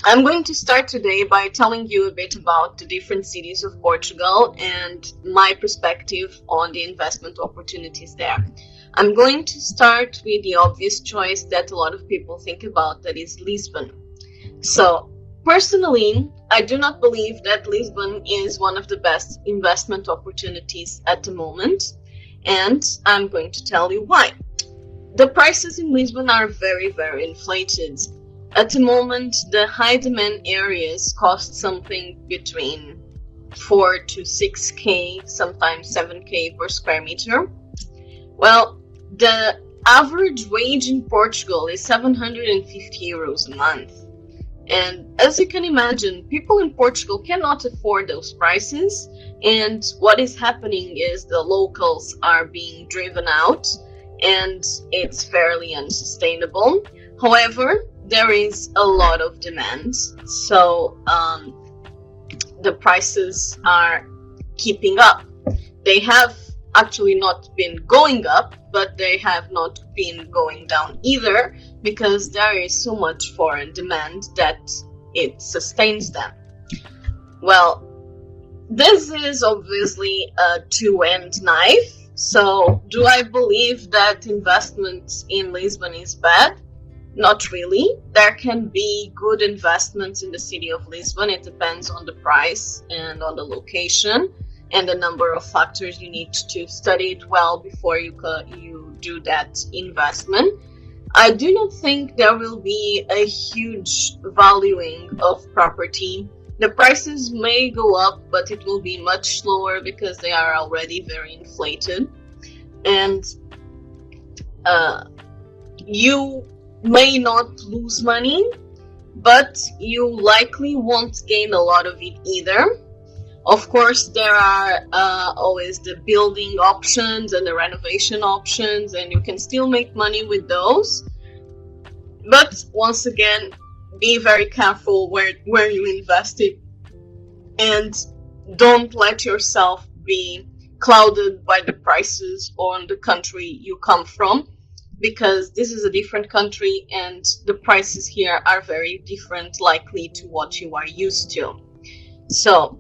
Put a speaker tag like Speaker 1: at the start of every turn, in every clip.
Speaker 1: I'm going to start today by telling you a bit about the different cities of Portugal and my perspective on the investment opportunities there. I'm going to start with the obvious choice that a lot of people think about, that is Lisbon. So, personally, I do not believe that Lisbon is one of the best investment opportunities at the moment, and I'm going to tell you why. The prices in Lisbon are very, very inflated. At the moment, the high demand areas cost something between 4 to 6k, sometimes 7k per square meter. Well, the average wage in Portugal is 750 euros a month. And as you can imagine, people in Portugal cannot afford those prices. And what is happening is the locals are being driven out, and it's fairly unsustainable. However, there is a lot of demand, so the prices are keeping up. They have actually not been going up, but they have not been going down either, because there is so much foreign demand that it sustains them. Well, this is obviously a two-edged knife. So, do I believe that investment in Lisbon is bad? Not really. There can be good investments in the city of Lisbon. It depends on the price and on the location and the number of factors. You need to study it well before you do that investment. I do not think there will be a huge valuing of property. The prices may go up, but it will be much slower because they are already very inflated. And you may not lose money, but you likely won't gain a lot of it either. Of course, there are always the building options and the renovation options, and you can still make money with those. But once again, be very careful where you invest it, and don't let yourself be clouded by the prices on the country you come from, because this is a different country and the prices here are very different, likely, to what you are used to. So,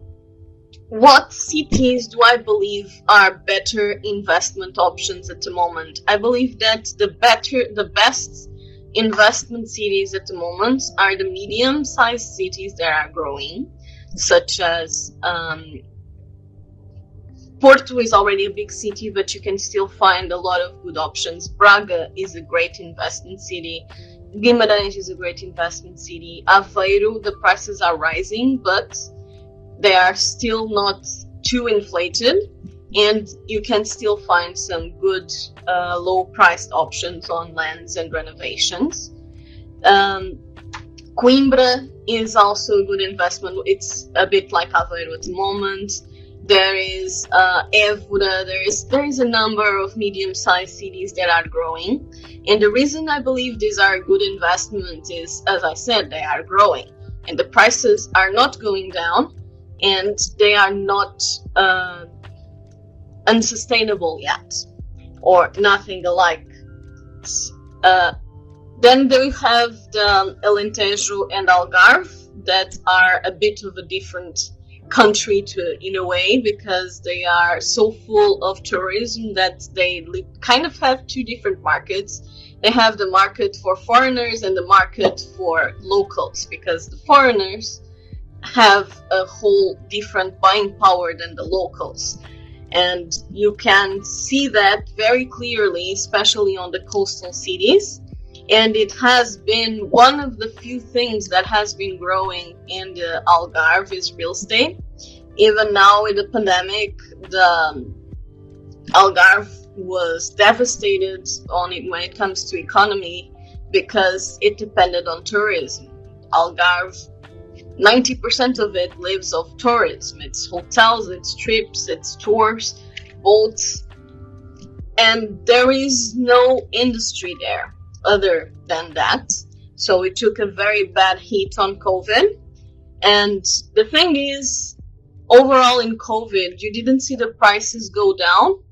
Speaker 1: what cities do I believe are better investment options at the moment? I believe that the best investment cities at the moment are the medium-sized cities that are growing, such as Porto is already a big city, but you can still find a lot of good options. Braga is a great investment city. Guimarães is a great investment city. Aveiro, the prices are rising, but they are still not too inflated, and you can still find some good low-priced options on lands and renovations. Coimbra is also a good investment. It's a bit like Aveiro at the moment. There is Évora. There is a number of medium-sized cities that are growing, and the reason I believe these are good investments is, as I said, they are growing, and the prices are not going down, and they are not unsustainable yet, or nothing alike. Then we have the Alentejo and Algarve that are a bit of a different country in a way, because they are so full of tourism that they kind of have two different markets. They have the market for foreigners and the market for locals, because the foreigners have a whole different buying power than the locals. And you can see that very clearly, especially on the coastal cities. And it has been one of the few things that has been growing in the Algarve is real estate. Even now with the pandemic, the Algarve was devastated on it when it comes to economy, because it depended on tourism. Algarve, 90% of it lives off tourism. It's hotels, it's trips, it's tours, boats, and there is no industry there other than that. So it took a very bad hit on COVID. And the thing is, overall in COVID, you didn't see the prices go down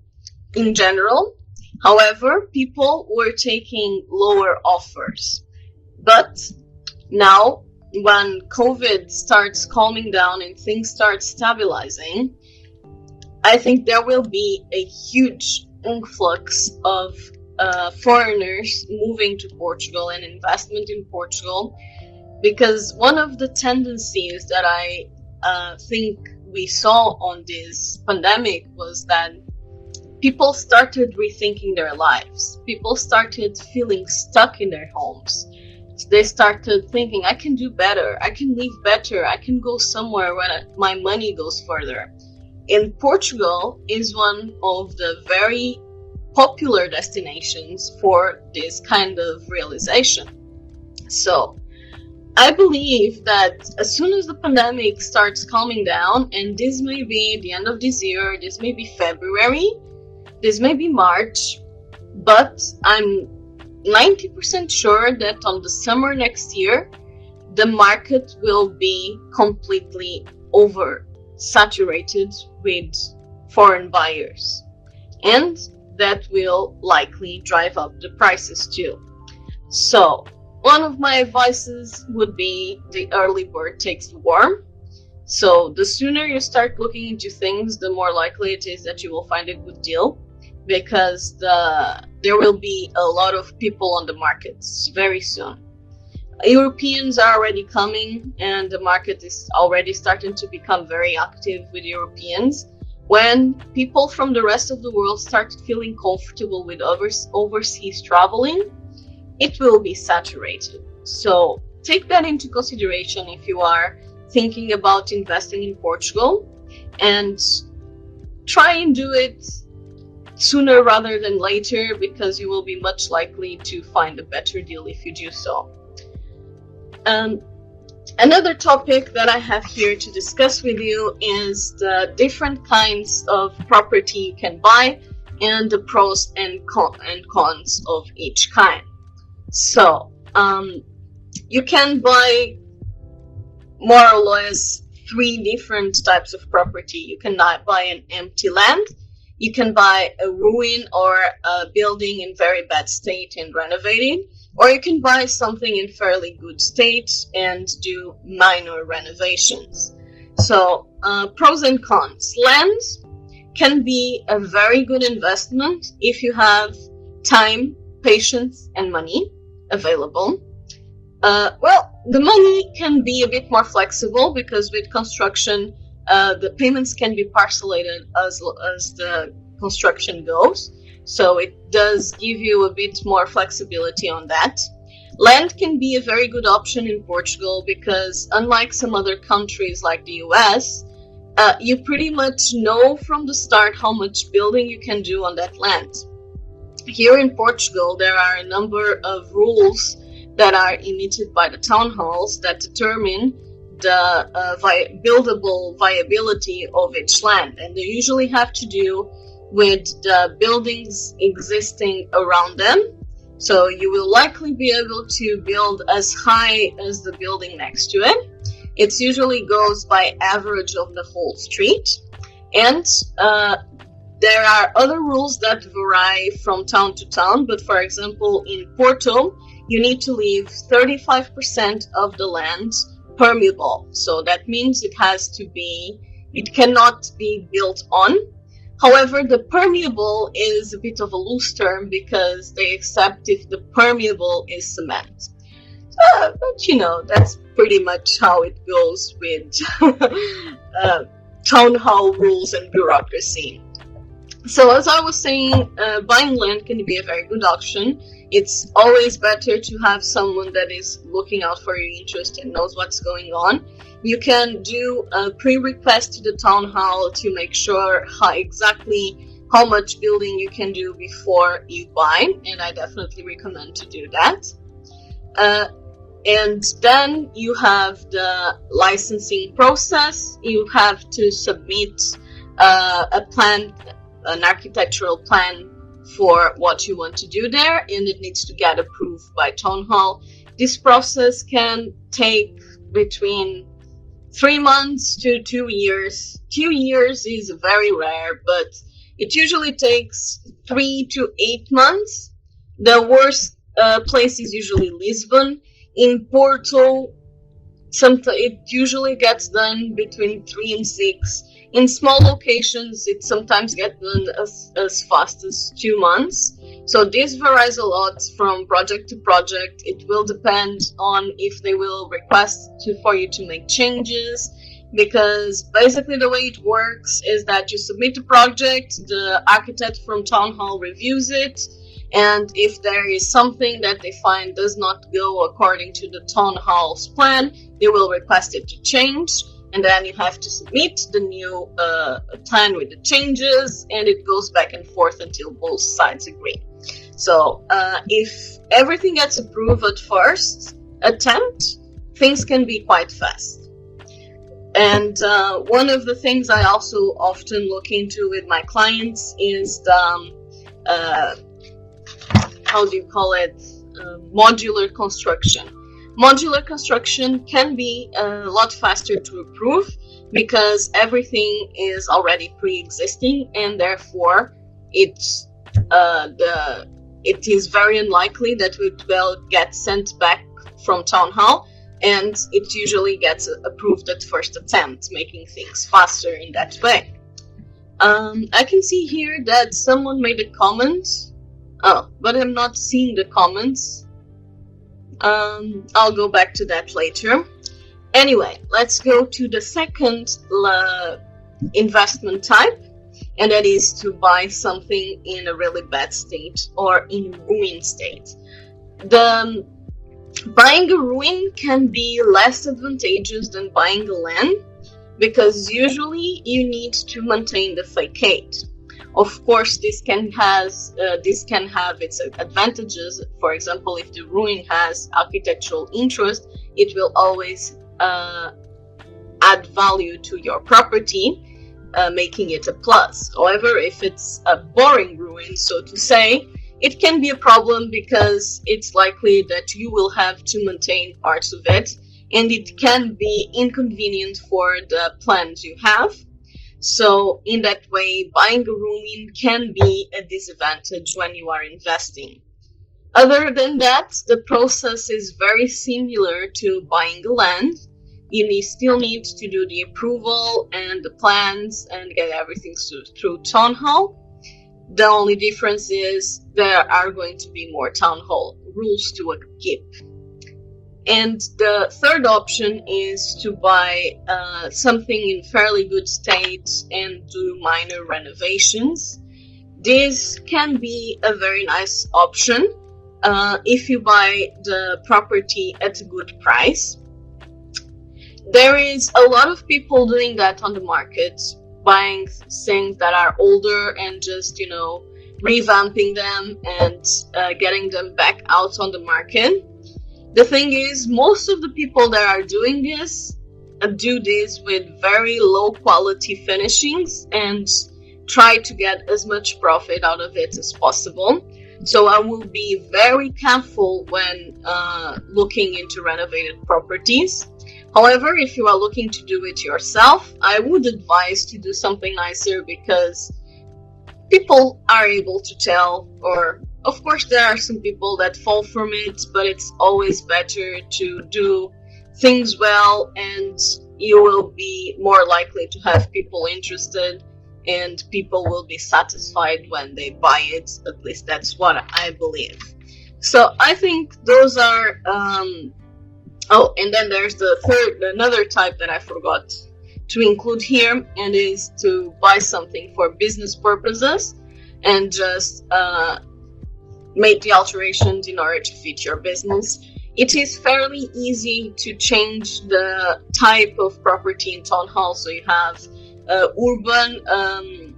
Speaker 1: in general. However, people were taking lower offers. But now when COVID starts calming down and things start stabilizing, I think there will be a huge influx of foreigners moving to Portugal and investment in Portugal, because one of the tendencies that I think we saw on this pandemic was that people started rethinking their lives. People started feeling stuck in their homes. They started thinking, I can do better, I can live better, I can go somewhere where my money goes further. And Portugal is one of the very popular destinations for this kind of realization. So I believe that as soon as the pandemic starts calming down, and this may be the end of this year, this may be February, this may be March, but I'm 90% sure that on the summer next year, the market will be completely oversaturated with foreign buyers. And that will likely drive up the prices too. So, one of my advices would be the early bird takes the worm. So, the sooner you start looking into things, the more likely it is that you will find a good deal, because there will be a lot of people on the markets very soon. Europeans are already coming, and the market is already starting to become very active with Europeans. When people from the rest of the world start feeling comfortable with overseas traveling, it will be saturated. So take that into consideration if you are thinking about investing in Portugal, and try and do it sooner rather than later, because you will be much likely to find a better deal if you do so. Another topic that I have here to discuss with you is the different kinds of property you can buy and the pros and cons of each kind. So, you can buy more or less 3 different types of property. You can buy an empty land, you can buy a ruin or a building in very bad state and renovate it, or you can buy something in fairly good state and do minor renovations. So, pros and cons. Land can be a very good investment if you have time, patience, and money available. The money can be a bit more flexible, because with construction, the payments can be parcellated as the construction goes. So it does give you a bit more flexibility on that. Land can be a very good option in Portugal, because unlike some other countries like the US, you pretty much know from the start how much building you can do on that land. Here in Portugal, there are a number of rules that are emitted by the town halls that determine the buildable viability of each land, and they usually have to do with the buildings existing around them. So you will likely be able to build as high as the building next to it. It usually goes by average of the whole street, and there are other rules that vary from town to town, but for example, in Porto, you need to leave 35% of the land permeable. So that means it cannot be built on. However, the permeable is a bit of a loose term, because they accept if the permeable is cement. But that's pretty much how it goes with town hall rules and bureaucracy. So as I was saying, buying land can be a very good option. It's always better to have someone that is looking out for your interest and knows what's going on. You can do a pre-request to the town hall to make sure exactly how much building you can do before you buy, and I definitely recommend to do that. And then you have the licensing process. You have to submit an architectural plan for what you want to do there, and it needs to get approved by town hall. This process can take between 3 months to 2 years. 2 years is very rare, but it usually takes 3 to 8 months. The worst place is usually Lisbon. In Porto, it usually gets done between 3 and 6. In small locations, it sometimes gets done as fast as 2 months. So this varies a lot from project to project. It will depend on if they will request for you to make changes, because basically the way it works is that you submit the project, the architect from town hall reviews it, and if there is something that they find does not go according to the town hall's plan, they will request it to change, and then you have to submit the new plan with the changes, and it goes back and forth until both sides agree. So if everything gets approved at first attempt, things can be quite fast. And one of the things I also often look into with my clients is the how do you call it, modular construction. Modular construction can be a lot faster to approve because everything is already pre-existing, and therefore it is very unlikely that it will get sent back from town hall, and it usually gets approved at first attempt, making things faster in that way. I can see here that someone made a comment. Oh, but I'm not seeing the comments. I'll go back to that later. Anyway, let's go to the second investment type, and that is to buy something in a really bad state or in ruin state. Buying a ruin can be less advantageous than buying a land, because usually you need to maintain the facade. Of course, this can have its advantages. For example, if the ruin has architectural interest, it will always add value to your property, making it a plus. However, if it's a boring ruin, so to say, it can be a problem because it's likely that you will have to maintain parts of it, and it can be inconvenient for the plans you have. So in that way, buying a ruin can be a disadvantage when you are investing. Other than that, the process is very similar to buying a land. You still need to do the approval and the plans and get everything through town hall. The only difference is there are going to be more town hall rules to keep. And the third option is to buy something in fairly good state and do minor renovations. This can be a very nice option if you buy the property at a good price. There is a lot of people doing that on the market, buying things that are older and just, revamping them and getting them back out on the market. The thing is, most of the people that are doing this do this with very low quality finishings and try to get as much profit out of it as possible. So I will be very careful when looking into renovated properties. However, if you are looking to do it yourself, I would advise to do something nicer, because people are able to tell, or of course there are some people that fall from it, but it's always better to do things well, and you will be more likely to have people interested, and people will be satisfied when they buy it. At least that's what I believe. So I think those are oh, and then there's another type that I forgot to include here, and is to buy something for business purposes and just make the alterations in order to fit your business. It is fairly easy to change the type of property in town hall. So you have urban,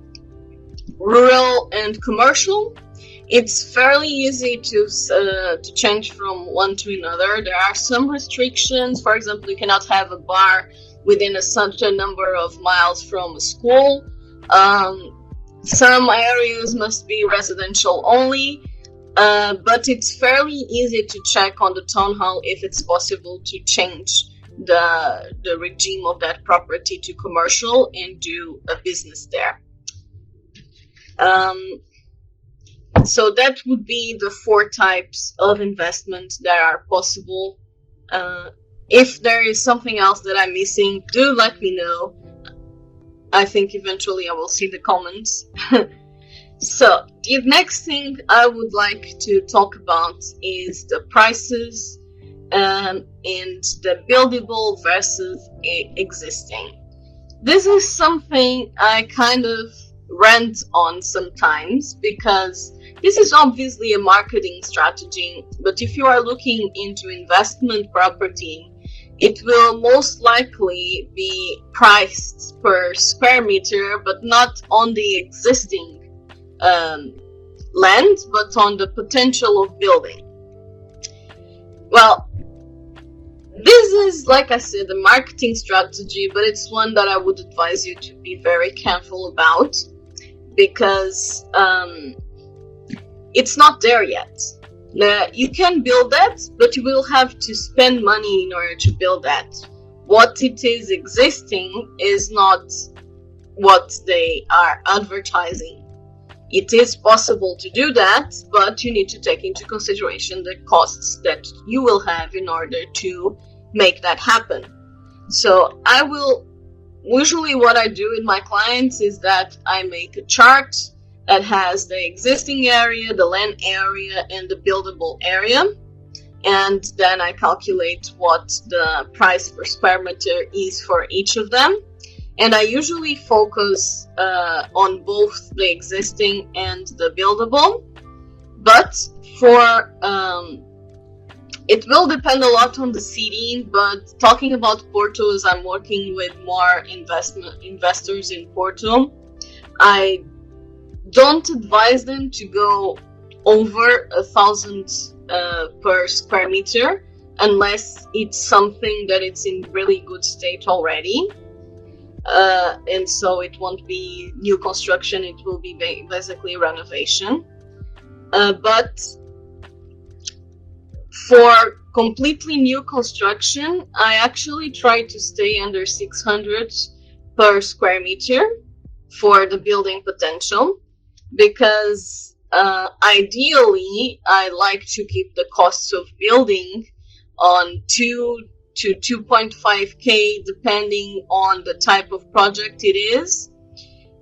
Speaker 1: rural, and commercial. It's fairly easy to change from one to another. There are some restrictions. For example, you cannot have a bar within a certain number of miles from a school. Some areas must be residential only. But it's fairly easy to check on the town hall if it's possible to change the regime of that property to commercial and do a business there. So that would be the 4 types of investment that are possible If there is something else that I'm missing, do let me know. I think eventually I will see the comments. So, the next thing I would like to talk about is the prices and the buildable versus existing. This is something I kind of rant on sometimes because this is obviously a marketing strategy, but if you are looking into investment property, it will most likely be priced per square meter, but not on the existing land, but on the potential of building. Well, this is, like I said, a marketing strategy, but it's one that I would advise you to be very careful about because it's not there yet. You can build that, but you will have to spend money in order to build that. What it is existing is not what they are advertising. It is possible to do that, but you need to take into consideration the costs that you will have in order to make that happen. So usually what I do with my clients is that I make a chart that has the existing area, the land area, and the buildable area. And then I calculate what the price per square meter is for each of them. And I usually focus on both the existing and the buildable. But for it will depend a lot on the city, but talking about Porto, as I'm working with more investors in Porto, I don't advise them to go over 1,000 per square meter unless it's something that it's in really good state already. And so it won't be new construction, it will be basically renovation. But for completely new construction, I actually try to stay under 600 per square meter for the building potential, because ideally I like to keep the costs of building on 2 to 2.5k depending on the type of project it is,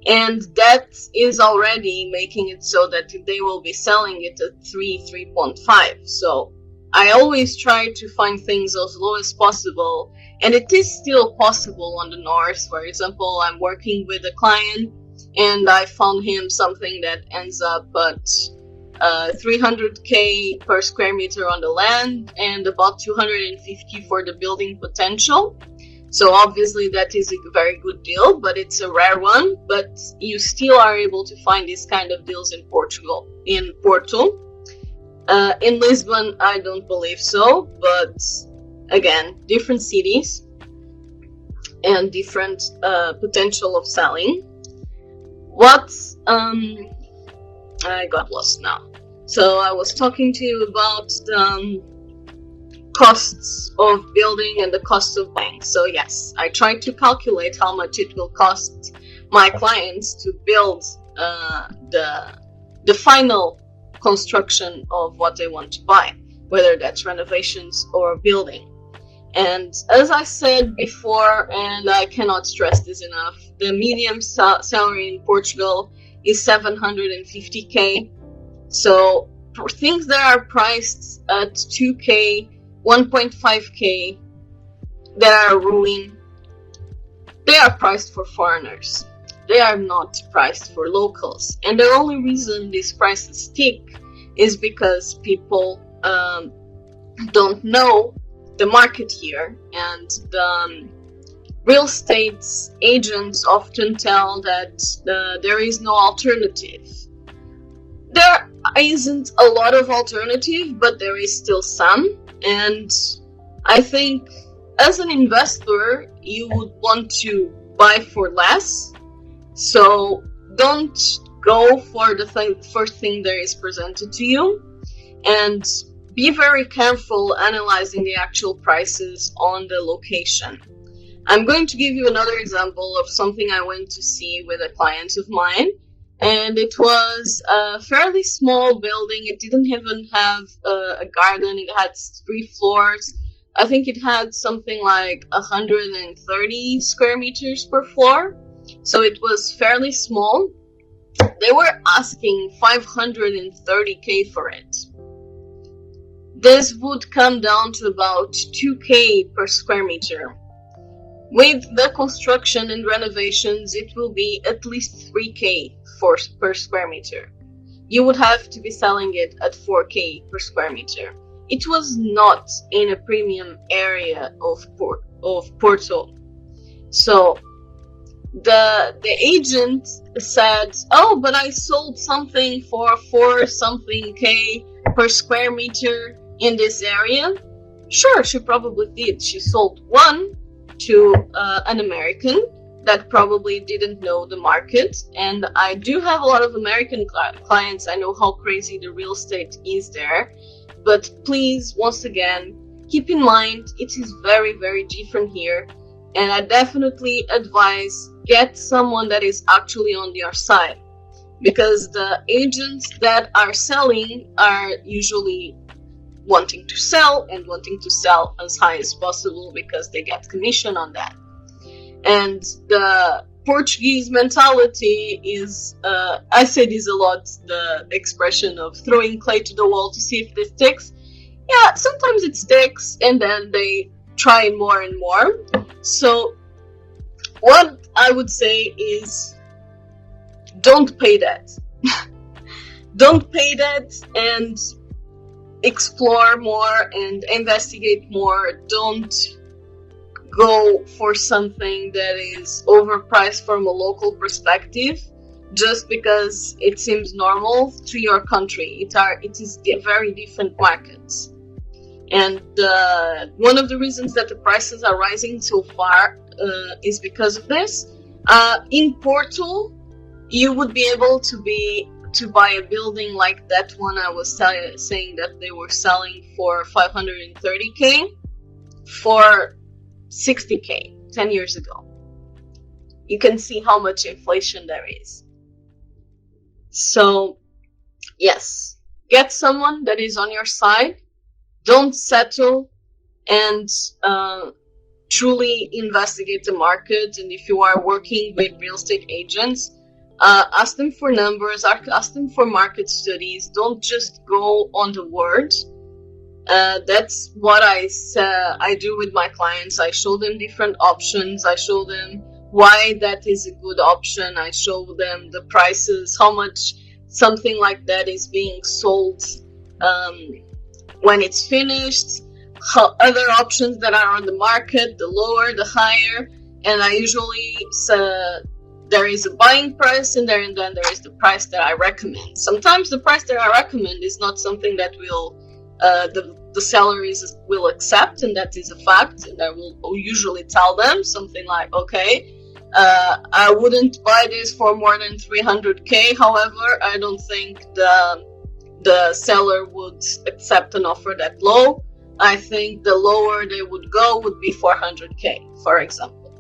Speaker 1: and that is already making it so that they will be selling it at 3.5. So I always try to find things as low as possible, and it is still possible on the north. For example, I'm working with a client and I found him something that ends up at 300k per square meter on the land and about 250 for the building potential. So obviously that is a very good deal, but it's a rare one. But you still are able to find these kind of deals in Portugal, in Porto. In Lisbon, I don't believe so, but again, different cities and different potential of selling. I got lost now. So I was talking to you about the costs of building and the cost of buying. So yes, I try to calculate how much it will cost my clients to build the final construction of what they want to buy, whether that's renovations or building. And as I said before, and I cannot stress this enough, the median salary in Portugal is 750k. So for things that are priced at 2k, 1.5k, that are ruined, they are priced for foreigners. They are not priced for locals. And the only reason these prices stick is because people don't know the market here, and the real estate agents often tell that there is no alternative. There isn't a lot of alternative, but there is still some, and I think as an investor you would want to buy for less, so don't go for the first thing that is presented to you, and be very careful analyzing the actual prices on the location. I'm going to give you another example of something I went to see with a client of mine, and it was a fairly small building. It didn't even have a garden. It had 3 floors, I think it had something like 130 square meters per floor, so it was fairly small. They were asking 530K for it. This would come down to about 2K per square meter. With the construction and renovations, it will be at least 3K per square meter. You would have to be selling it at 4K per square meter. It was not in a premium area of Porto. So the agent said, oh, but I sold something for 4 something K per square meter in this area. Sure, she probably did. She sold one to an American that probably didn't know the market, and I do have a lot of American clients. I know how crazy the real estate is there, but please, once again, keep in mind it is very, very different here, and I definitely advise get someone that is actually on your side, because the agents that are selling are usually wanting to sell and wanting to sell as high as possible because they get commission on that. And the Portuguese mentality is, I say this a lot, the expression of throwing clay to the wall to see if it sticks. Yeah, sometimes it sticks and then they try more and more. So what I would say is don't pay that. Don't pay that, and explore more and investigate more. Don't go for something that is overpriced from a local perspective just because it seems normal to your country. It is very different markets, and one of the reasons that the prices are rising so far is because of this. In Porto, you would be able to buy a building like that one I was saying that they were selling for 530K for 60K 10 years ago. You can see how much inflation there is. So yes, get someone that is on your side. Don't settle, and truly investigate the market. And if you are working with real estate agents, ask them for numbers, ask them for market studies. Don't just go on the word. That's what I do with my clients. I show them different options. I show them why that is a good option. I show them the prices, how much something like that is being sold when it's finished, how other options that are on the market, the lower, the higher. And I usually there is a buying price and then there is the price that I recommend. Sometimes the price that I recommend is not something that will the sellers will accept, and that is a fact, and I will usually tell them something like, okay, I wouldn't buy this for more than 300K. However, I don't think the seller would accept an offer that low. I think the lower they would go would be 400K, for example.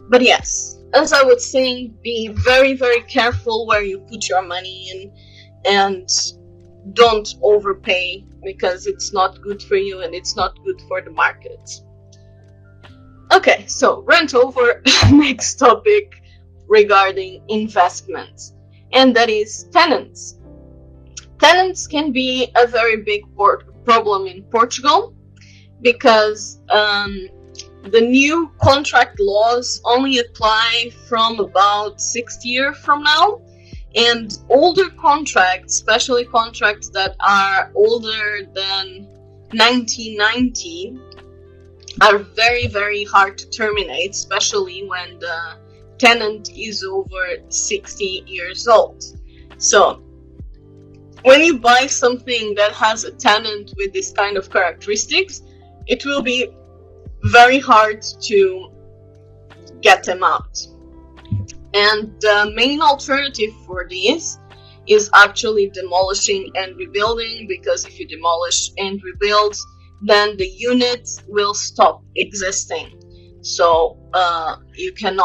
Speaker 1: But yes, as I was saying, be very, very careful where you put your money in, and don't overpay, because it's not good for you and it's not good for the market. Okay, so rant over. Next topic regarding investments, and that is tenants. Tenants can be a very big problem in Portugal because the new contract laws only apply from about 6 years from now. And older contracts, especially contracts that are older than 1990, are very, very hard to terminate, especially when the tenant is over 60 years old. So when you buy something that has a tenant with this kind of characteristics, it will be very hard to get them out. And the main alternative for this is actually demolishing and rebuilding, because if you demolish and rebuild, then the unit will stop existing. So you can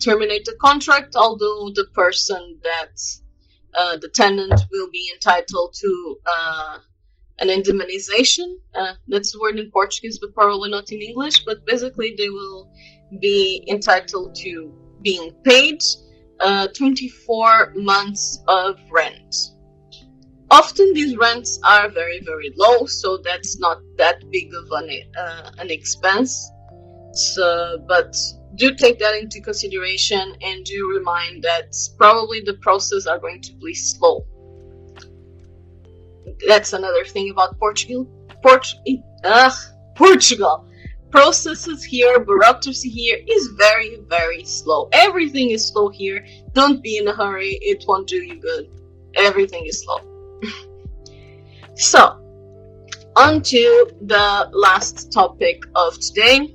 Speaker 1: terminate the contract, although the person that the tenant will be entitled to an indemnization. That's the word in Portuguese, but probably not in English. But basically, they will be entitled to being paid 24 months of rent. Often these rents are very, very low, so that's not that big of an expense. So, but do take that into consideration, and do remind that probably the process are going to be slow. That's another thing about Portugal. Portugal. Processes here, bureaucracy here is very, very slow. Everything is slow here. Don't be in a hurry. It won't do you good. Everything is slow. So, on to the last topic of today,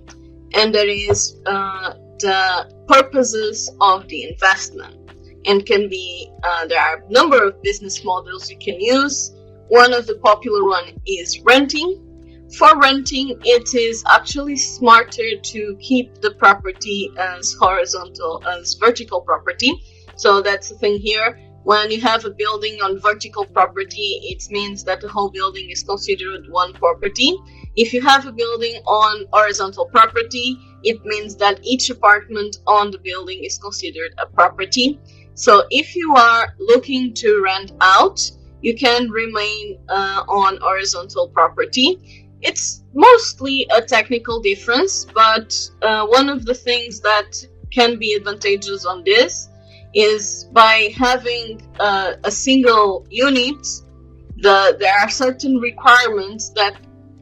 Speaker 1: and that is the purposes of the investment. And can be, there are a number of business models you can use. One of the popular one is renting. For renting, it is actually smarter to keep the property as horizontal as vertical property. So that's the thing here. When you have a building on vertical property, it means that the whole building is considered one property. If you have a building on horizontal property, it means that each apartment on the building is considered a property. So if you are looking to rent out, you can remain on horizontal property. It's mostly a technical difference, but one of the things that can be advantageous on this is by having a single unit, there are certain requirements that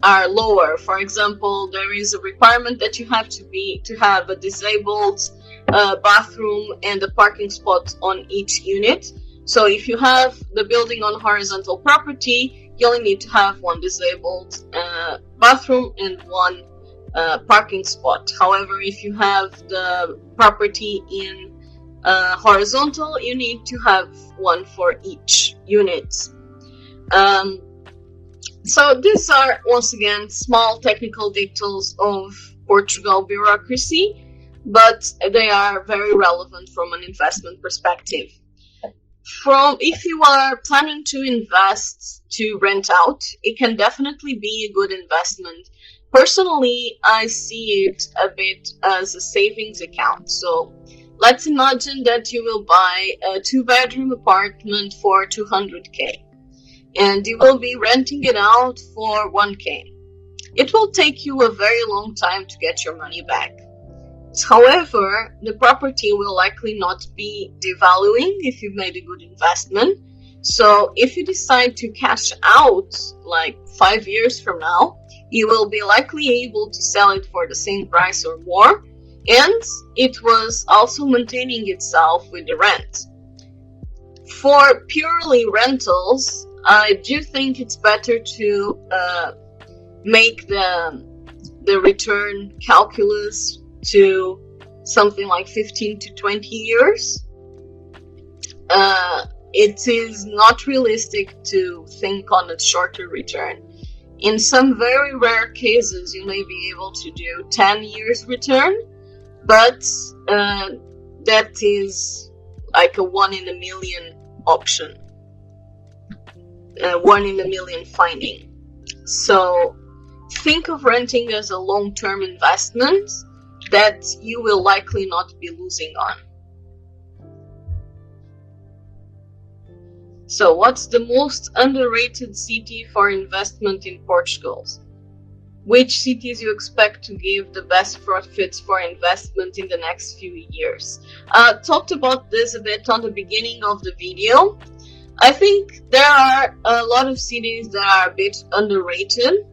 Speaker 1: are lower. For example, there is a requirement that you have to have a disabled bathroom and a parking spot on each unit. So if you have the building on horizontal property, you only need to have one disabled bathroom and one parking spot. However, if you have the property in horizontal, you need to have one for each unit. So these are, once again, small technical details of Portugal bureaucracy, but they are very relevant from an investment perspective. If you are planning to invest to rent out, it can definitely be a good investment. Personally, I see it a bit as a savings account. So let's imagine that you will buy a 2-bedroom apartment for 200k, and you will be renting it out for 1k. It will take you a very long time to get your money back. However, the property will likely not be devaluing if you've made a good investment. So if you decide to cash out like 5 years from now, you will be likely able to sell it for the same price or more, and it was also maintaining itself with the rent. For purely rentals, I do think it's better to make the return calculus to something like 15 to 20 years. It is not realistic to think on a shorter return. In some very rare cases, you may be able to do 10 years return, but that is like a 1 in a million option, 1 in a million finding. So think of renting as a long-term investment that you will likely not be losing on. So what's the most underrated city for investment in Portugal? Which cities you expect to give the best profits for investment in the next few years? Talked about this a bit on the beginning of the video. I think there are a lot of cities that are a bit underrated,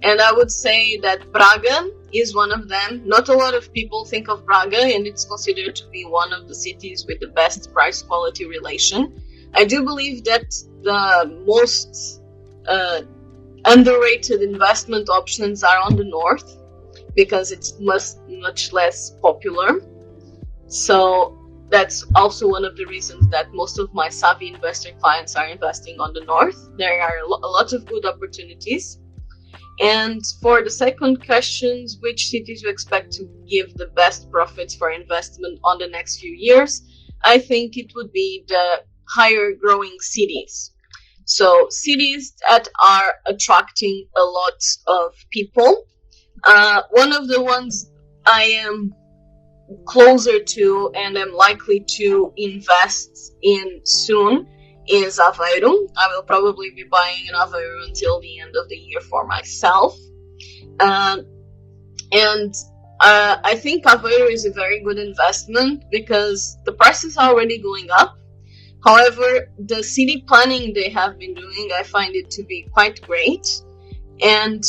Speaker 1: and I would say that Braga is one of them. Not a lot of people think of Braga, and it's considered to be one of the cities with the best price-quality relation. I do believe that the most underrated investment options are on the north, because it's much less popular. So that's also one of the reasons that most of my savvy investor clients are investing on the north. There are a lot of good opportunities. And for the second question, which cities you expect to give the best profits for investment on the next few years, I think it would be the higher growing cities. So cities that are attracting a lot of people. One of the ones I am closer to and am likely to invest in soon is Aveiro. I will probably be buying an Aveiro until the end of the year for myself. And I think Aveiro is a very good investment because the prices are already going up. However, the city planning they have been doing, I find it to be quite great. And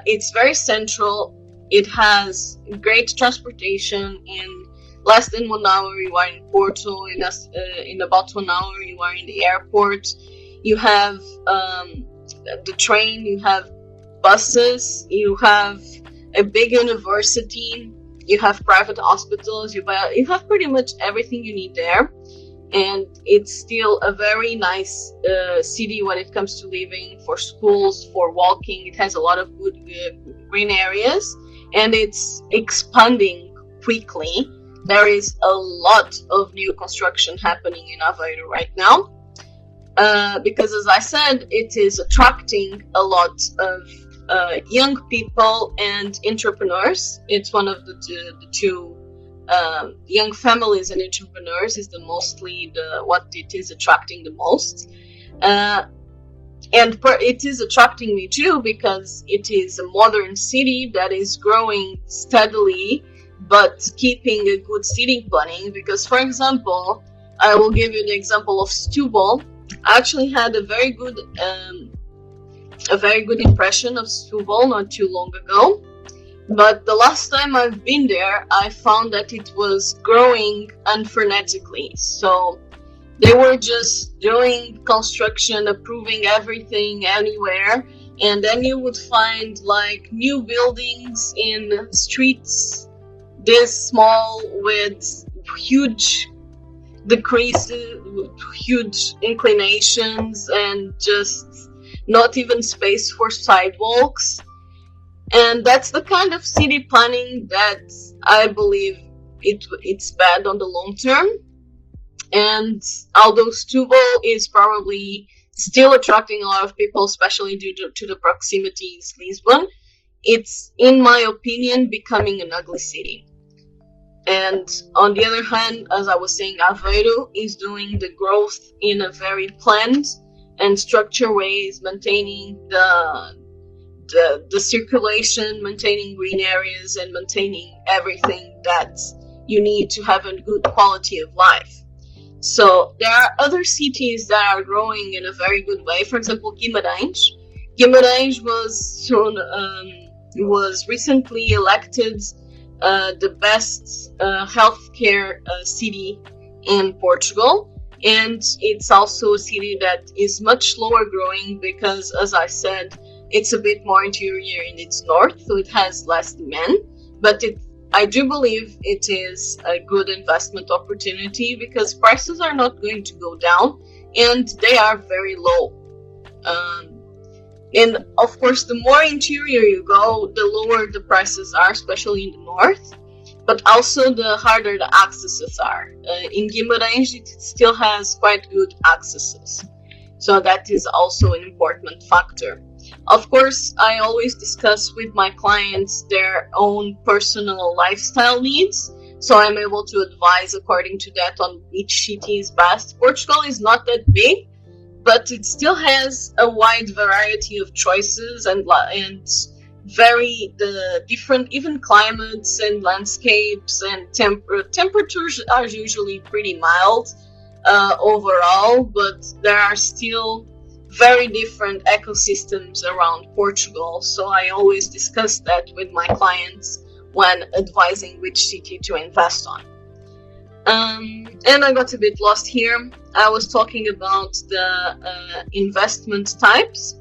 Speaker 1: it's very central. It has great transportation. In less than 1 hour, you are in Porto. In about 1 hour, you are in the airport. You have the train. You have buses. You have a big university. You have private hospitals. You have pretty much everything you need there. And it's still a very nice city when it comes to living, for schools, for walking. It has a lot of good green areas, and it's expanding quickly. There is a lot of new construction happening in Aveiro right now, because, as I said, it is attracting a lot of young people and entrepreneurs. It's one of the two young families and entrepreneurs is mostly what it is attracting the most. It is attracting me too because it is a modern city that is growing steadily but keeping a good city planning. Because, for example, I will give you the example of Setúbal. I actually had a very good impression of Setúbal not too long ago. But the last time I've been there, I found that it was growing unfrenetically. So they were just doing construction, approving everything anywhere. And then you would find like new buildings in streets this small with huge decreases, huge inclinations, and just not even space for sidewalks. And that's the kind of city planning that I believe it's bad on the long term. And although Setúbal is probably still attracting a lot of people, especially due to the proximity to Lisbon, it's, in my opinion, becoming an ugly city. And on the other hand, as I was saying, Aveiro is doing the growth in a very planned and structured ways, maintaining the circulation, maintaining green areas, and maintaining everything that you need to have a good quality of life. So there are other cities that are growing in a very good way. For example, Guimarães. Guimarães was recently elected the best healthcare city in Portugal. And it's also a city that is much slower growing because, as I said, it's a bit more interior in its north, so it has less demand. But I do believe it is a good investment opportunity because prices are not going to go down, and they are very low. And of course, the more interior you go, the lower the prices are, especially in the north. But also the harder the accesses are. In Guimarães, it still has quite good accesses. So that is also an important factor. Of course, I always discuss with my clients their own personal lifestyle needs, so I'm able to advise according to that on which city is best. Portugal is not that big, but it still has a wide variety of choices and very different even climates and landscapes, and temperatures are usually pretty mild overall, but there are still very different ecosystems around Portugal. So I always discuss that with my clients when advising which city to invest on. And I got a bit lost here. I was talking about the investment types,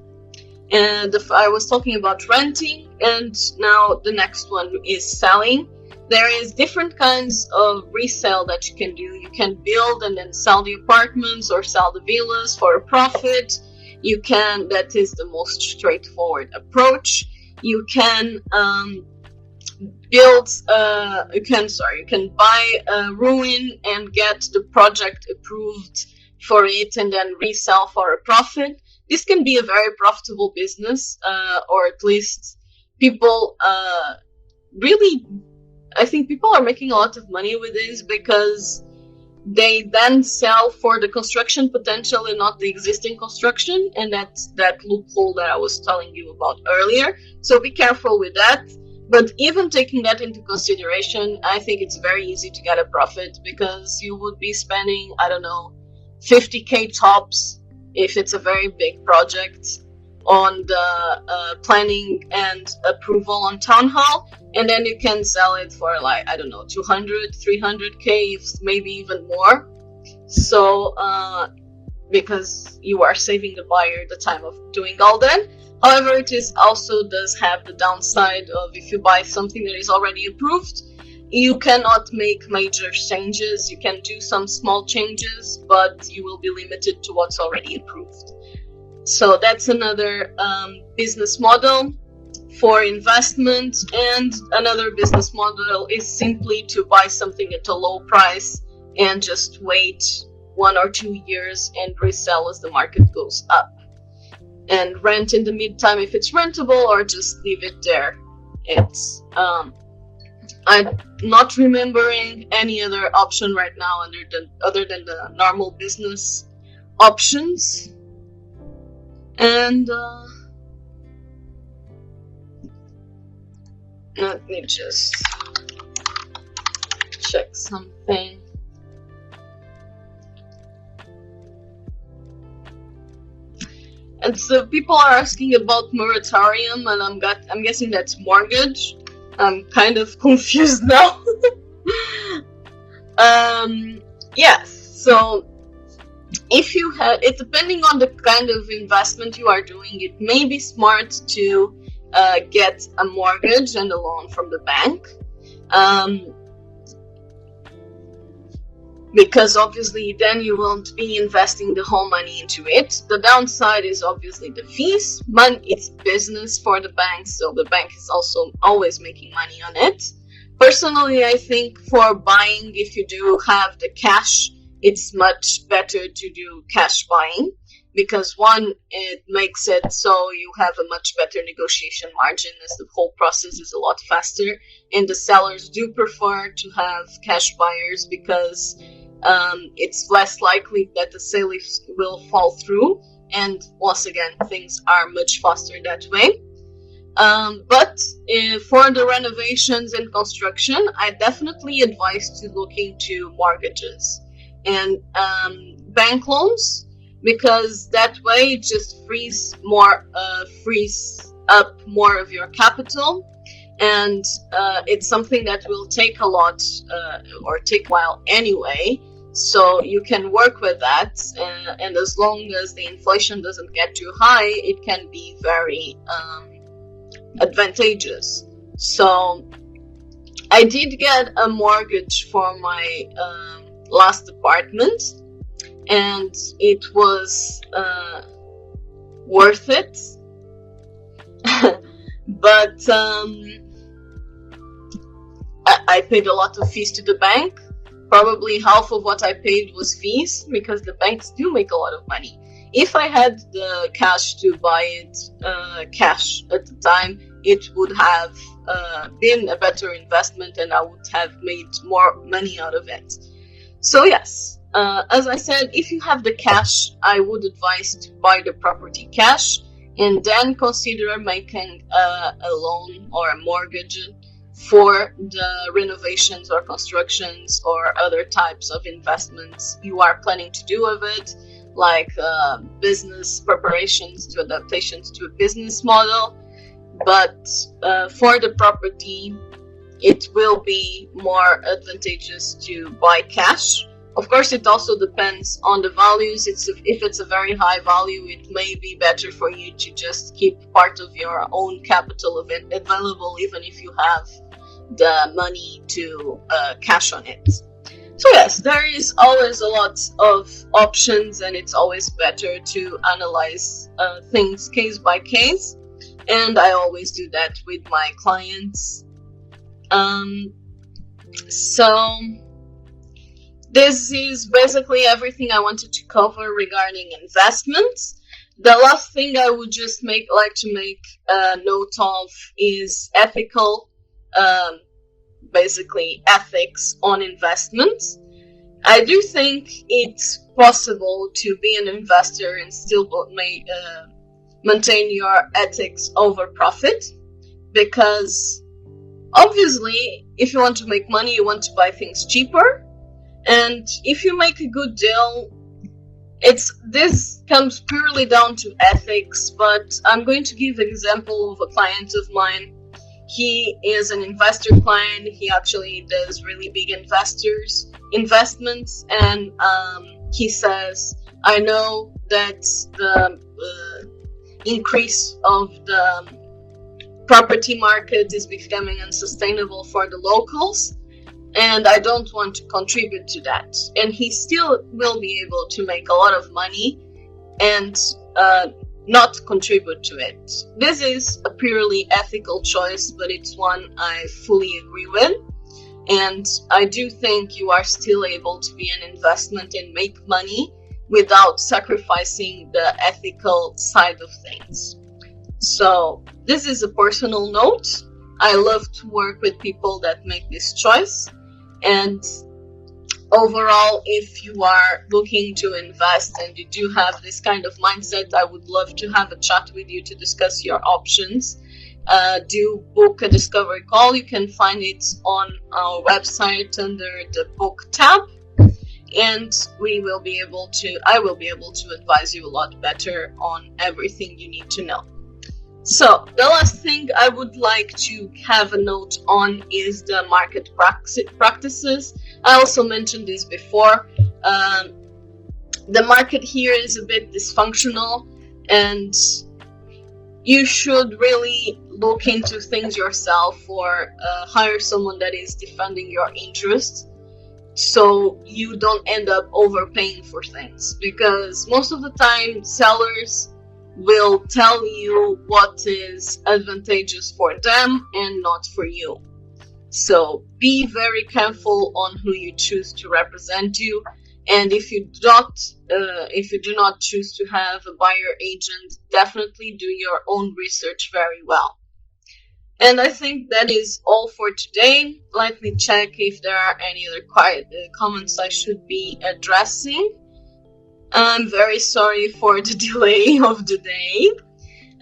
Speaker 1: and I was talking about renting, and now the next one is selling. There is different kinds of resale that you can do. You can build and then sell the apartments or sell the villas for a profit. That is the most straightforward approach. You can you can buy a ruin and get the project approved for it and then resell for a profit. This can be a very profitable business, or at least people really, I think people are making a lot of money with this because they then sell for the construction potential and not the existing construction, and that's that loophole that I was telling you about earlier. So be careful with that. But even taking that into consideration, I think it's very easy to get a profit because you would be spending, I don't know, 50K tops if it's a very big project on the planning and approval on town hall, and then you can sell it for like, I don't know, 200, 300K, maybe even more. So because you are saving the buyer the time of doing all that. However, it is also does have the downside of, if you buy something that is already approved, you cannot make major changes. You can do some small changes, but you will be limited to what's already approved. So that's another business model for investment. And another business model is simply to buy something at a low price and just wait 1 or 2 years and resell as the market goes up, and rent in the meantime if it's rentable, or just leave it there. It's I'm not remembering any other option right now other than the normal business options. And let me just check something. And so people are asking about moratorium, and I'm guessing that's mortgage. I'm kind of confused now. Yes. So if you have it, depending on the kind of investment you are doing, it may be smart to get a mortgage and a loan from the bank. Because obviously then you won't be investing the whole money into it. The downside is obviously the fees. It's business for the bank, so the bank is also always making money on it. Personally, I think for buying, if you do have the cash, it's much better to do cash buying, because one, it makes it so you have a much better negotiation margin, as the whole process is a lot faster, and the sellers do prefer to have cash buyers because it's less likely that the sale will fall through, and once again, things are much faster that way. But for the renovations and construction, I definitely advise to look into mortgages and bank loans, because that way it just frees up more of your capital, and it's something that will take a lot or take a while anyway. So you can work with that, and as long as the inflation doesn't get too high, it can be very advantageous. So I did get a mortgage for my last apartment, and it was worth it. But I paid a lot of fees to the bank. Probably half of what I paid was fees, because the banks do make a lot of money. If I had the cash to buy it cash at the time, it would have been a better investment, and I would have made more money out of it. So yes, as I said, if you have the cash, I would advise to buy the property cash, and then consider making a loan or a mortgage for the renovations or constructions or other types of investments you are planning to do with it, like business preparations to adaptations to a business model. But for the property, it will be more advantageous to buy cash. Of course, it also depends on the values. If it's a very high value, it may be better for you to just keep part of your own capital available, even if you have the money to cash on it. So yes, there is always a lot of options, and it's always better to analyze things case by case, and I always do that with my clients. So This is basically everything I wanted to cover regarding investments. The last thing I would just like to make a note of is basically ethics on investments. I do think it's possible to be an investor and still maintain your ethics over profit, because obviously if you want to make money, you want to buy things cheaper, and if you make a good deal, this comes purely down to ethics. But I'm going to give an example of a client of mine. He is an investor client. He actually does really big investments, and he says, I know that the increase of the property market is becoming unsustainable for the locals, and I don't want to contribute to that. And he still will be able to make a lot of money and not contribute to it. This is a purely ethical choice, but it's one I fully agree with. And I do think you are still able to be an investment and make money without sacrificing the ethical side of things. So this is a personal note. I love to work with people that make this choice. And overall, if you are looking to invest and you do have this kind of mindset, I would love to have a chat with you to discuss your options. Do book a discovery call. You can find it on our website under the book tab, and I will be able to advise you a lot better on everything you need to know. So the last thing I would like to have a note on is the market practices. I also mentioned this before. The market here is a bit dysfunctional, and you should really look into things yourself, or hire someone that is defending your interests, so you don't end up overpaying for things. Because most of the time, sellers will tell you what is advantageous for them and not for you. So be very careful on who you choose to represent you. And if you do not choose to have a buyer agent, definitely do your own research very well. And I think that is all for today. Let me check if there are any other comments I should be addressing. I'm very sorry for the delay of the day.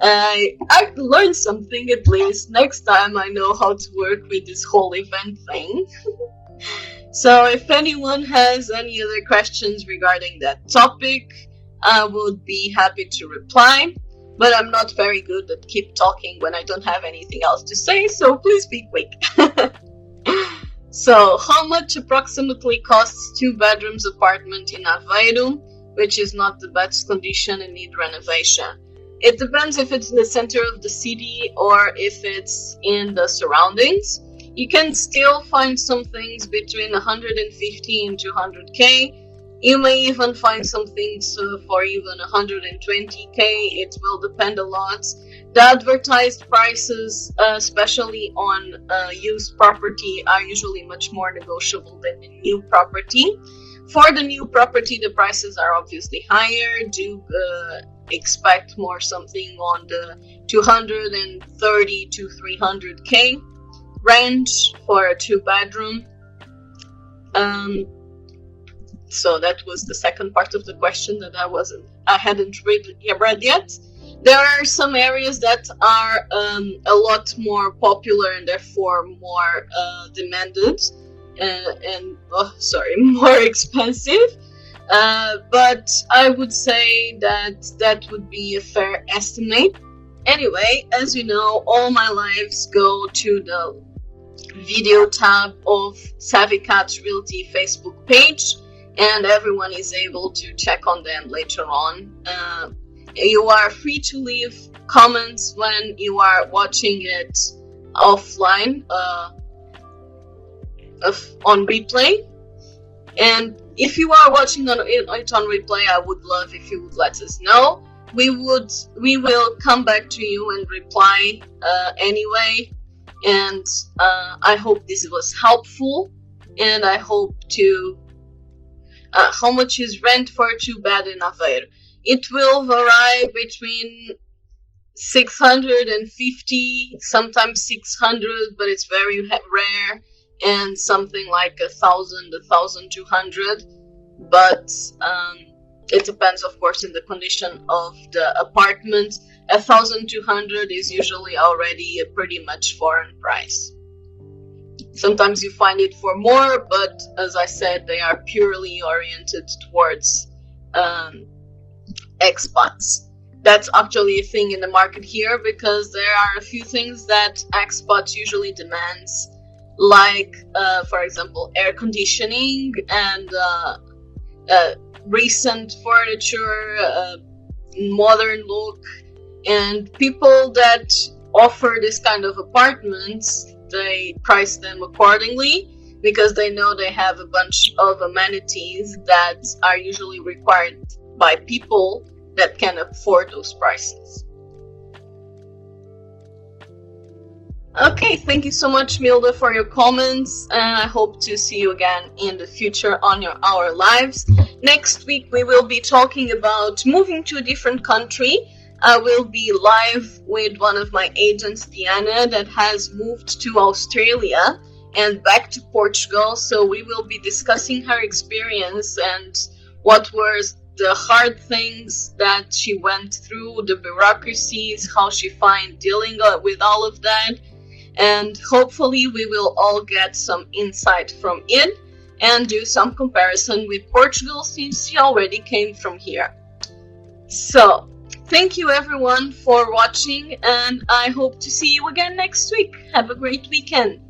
Speaker 1: I learned something at least. Next time I know how to work with this whole event thing. So if anyone has any other questions regarding that topic, I would be happy to reply. But I'm not very good at keep talking when I don't have anything else to say, so please be quick. So how much approximately costs 2 bedrooms apartment in Aveiro, which is not the best condition and need renovation? It depends if it's in the center of the city or if it's in the surroundings. You can still find some things between 150 and 200k. You may even find some things for even 120k. It will depend a lot. The advertised prices, especially on used property, are usually much more negotiable than the new property. For the new property, the prices are obviously higher. Do expect more something on the 230 to 300k range for a 2-bedroom. So that was the second part of the question that I hadn't read yet. There are some areas that are a lot more popular and therefore more demanded and more expensive. But I would say that would be a fair estimate. Anyway, as you know, all my lives go to the video tab of Savvy Cat Realty Facebook page, and everyone is able to check on them later on. You are free to leave comments when you are watching it offline on replay. And if you are watching it on replay, I would love if you would let us know. We will come back to you and reply anyway. And I hope this was helpful, and I hope to How much is rent for a two-bed in Aveiro? It will vary between 650, sometimes 600, but it's very rare, and something like 1,000, 1,200. But it depends, of course, in the condition of the apartment. 1,200 is usually already a pretty much foreign price. Sometimes you find it for more, but as I said, they are purely oriented towards expats. That's actually a thing in the market here, because there are a few things that expats usually demands, like, for example, air conditioning and recent furniture, modern look, and people that offer this kind of apartments, they price them accordingly, because they know they have a bunch of amenities that are usually required by people that can afford those prices. Okay, thank you so much, Milda, for your comments, and I hope to see you again in the future on our lives. Next week we will be talking about moving to a different country. I will be live with one of my agents, Diana, that has moved to Australia and back to Portugal, so we will be discussing her experience and what were the hard things that she went through, the bureaucracies, how she find dealing with all of that, and hopefully we will all get some insight from it and do some comparison with Portugal, since she already came from here. So, thank you everyone for watching, and I hope to see you again next week. Have a great weekend.